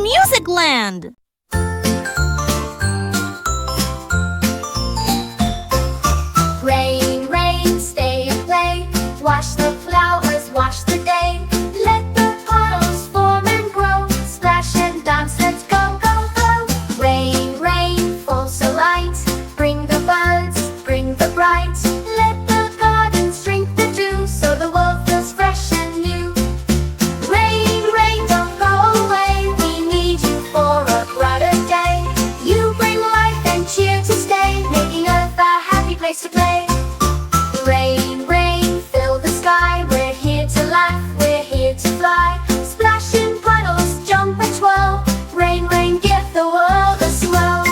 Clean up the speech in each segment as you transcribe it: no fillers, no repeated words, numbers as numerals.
Music Land! Rain, rain, stay and play. Wash the flowers, wash the day. Let the puddles form and grow. Splash and dance, let's go, go, go. Rain, rain, fall so light. Bring the buds, bring the bright. Let the gardens drink the dew, so the world feels fresh and new. Rain, rain, don't go away. We need you for a brighter day. You bring life and cheer to stay, making Earth a happy place to play. Rain, rain, fill the sky. We're here to laugh, we're here to fly. Splash in puddles, jump and twirl. Rain, rain, give the world a swirl.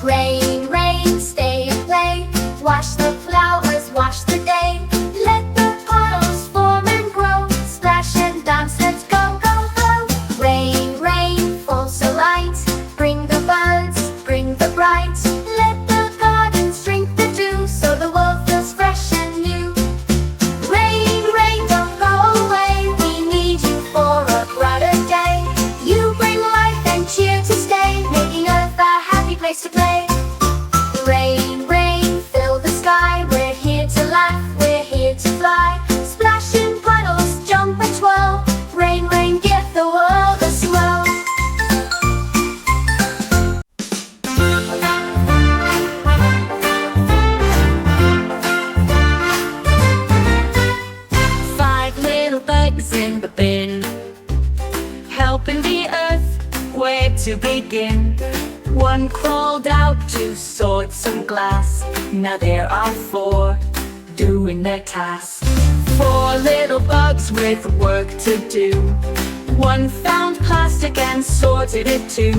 Rain, rain, stay and play. Wash the flowers, wash the day. Let the puddles form and grow. Splash and dance, let's go, go, go. Rain, rain, fall so light. Bring the buds, bring the bright. Let the gardens drink the dew, so the world feels fresh and new. Rain, rain, don't go away. We need you for a brighter day. You bring life and cheer to stay, making Earth a happy place to play. Rain, rain, fill the sky. We're here to laugh, we're here to fly. Splash in puddles, jump and twirl. Rain, rain, give the world a swirl. Five little bugs in the bin, helping the earth, where to begin? One crawled out to sort some glass. Now there are four doing their task. Four little bugs with work to do. One found plastic and sorted it too.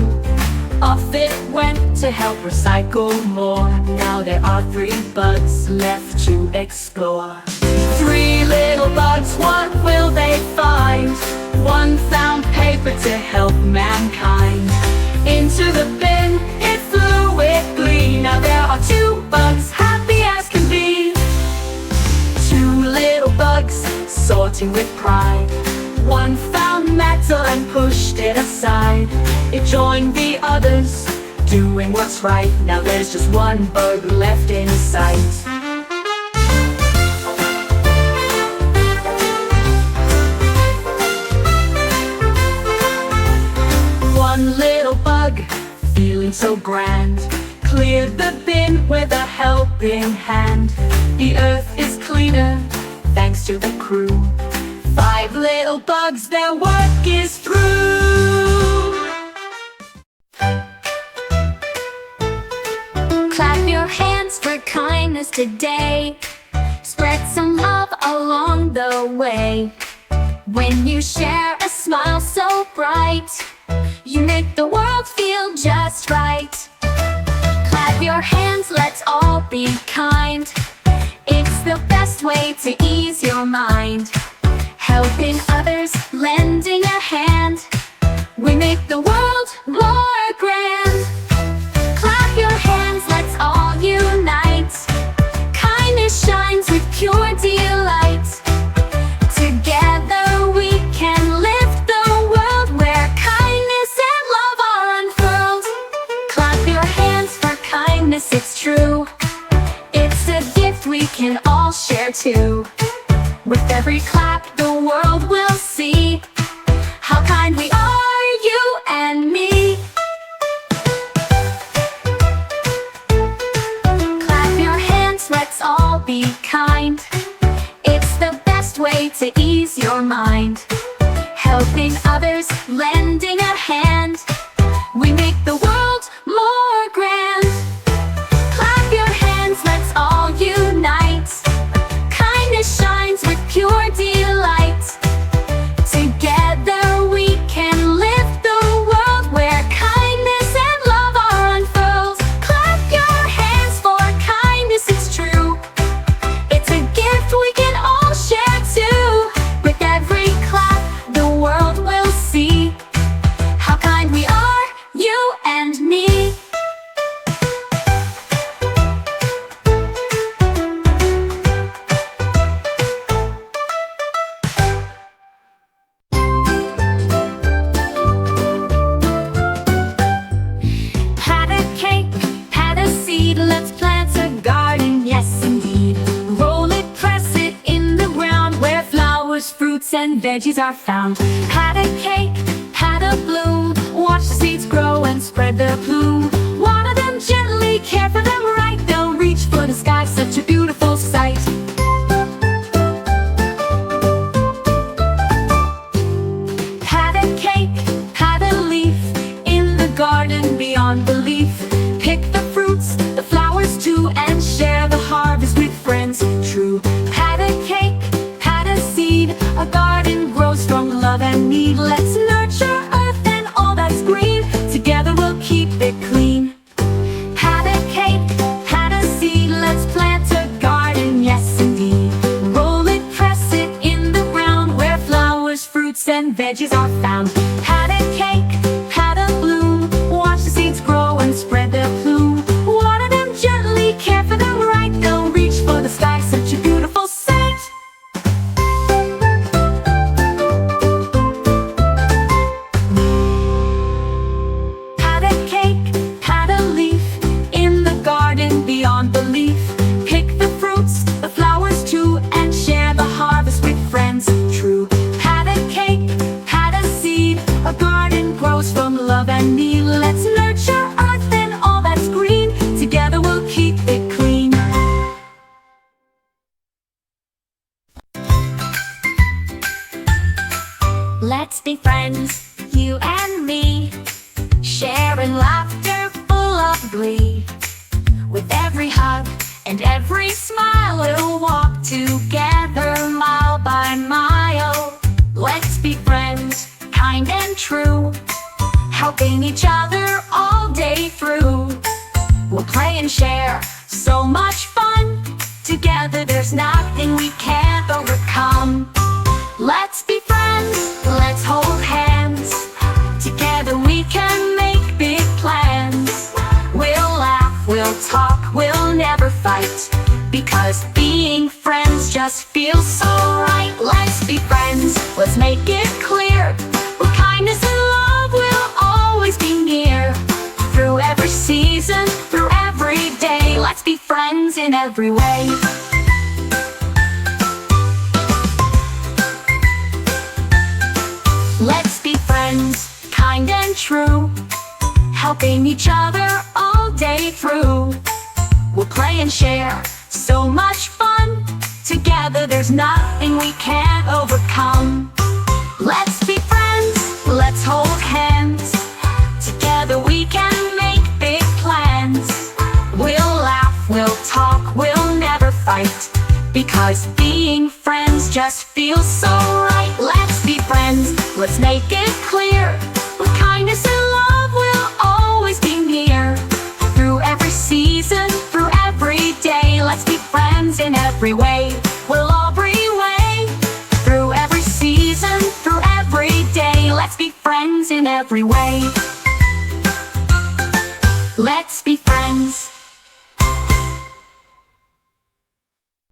Off it went to help recycle more. Now there are three bugs left to explore. Three little bugs, what will they find? One found paper to help mankind. Into the bin it flew with glee. Now there are two bugs, happy as can be. Two little bugs, sorting with pride. One found metal and pushed it aside. It joined the others, doing what's right. Now there's just one bug left in sight. One little bug, feeling so grand, cleared the bin with a helping hand. The earth is cleaner, thanks to the crew. Five little bugs, their work is through. Clap your hands for kindness today. Spread some love along the way. When you share a smile so bright, you make the world feel just right. Clap your hands, let's all be kind. It's the best way to ease your mind. Helping others, lending a hand, we make the world more grand. Clap your hands, let's all unite. Kindness shines with pure delight. Together we can lift the world where kindness and love are unfurled. Clap your hands for kindness, it's true. It's a gift we can all share too. With every clap the world will see how kind we are, you and me. Clap your hands, let's all be kind. It's the best way to ease your mind. Helping others, lending a hand, we make the world more grand. Clap your hands, let's all unite. Kindness shines with pure delight. and veggies are found. Pat a cake, pat a bloom, watch the seeds grow and spread their bloom. Water them gently, care for them right, they'll reach for the sky, such a beautiful sight. Pat a cake, pat a leaf, in the garden beyond belief. Pick the fruits, the flowers too, and share the harvest with friends true. Pat a cake, pat a seed, a garden grows from love and need. Let's nurture earth and all that's green, together we'll keep it clean. Pat a cake, pat a seed, let's plant a garden, yes indeed. Roll it, press it in the ground, where flowers, fruits, and veggies are found. Pat a cake, pat a bloom, watch the seeds grow and spread their plume. Water them gently, care for them right, they'll reach for the sky, such a beautiful sight. Pat a cake, pat a leaf, in the garden beyond belief. Pick the fruits, the flowers too, and share the harvest with friends true. Pat a cake, pat a seed, a garden grows from love and need. Let's nurture earth and all that's green, together we'll keep it clean. Let's be friends, you and me, sharing laughter full of glee. With every hug and every smile, we'll walk together mile by mile. Let's be friends, kind and true, helping each other all day through. We'll play and share so much fun, together there's nothing we can't overcome. Let's be friends, let's hold hands, together we can make big plans. We'll laugh, we'll talk, we'll never fight, because being friends just feels so right. Let's be friends, let's make it clear, with kindness and love we'll always be near. Through every season, through every day, let's be friends in every way. Let's be friends, kind and true, helping each other all day through. We'll play and share so much fun, together there's nothing we can't overcome. Let's be friends, let's hold hands, together we can make big plans. We'll laugh, we'll talk, we'll never fight, because being friends just feels so right. Let's be friends, let's make it clear, with kindness and love we'll always be near. Through every season, through every day, let's be friends in every way. We'll all bring way. Through every season, through every day, let's be friends in every way. Let's be friends.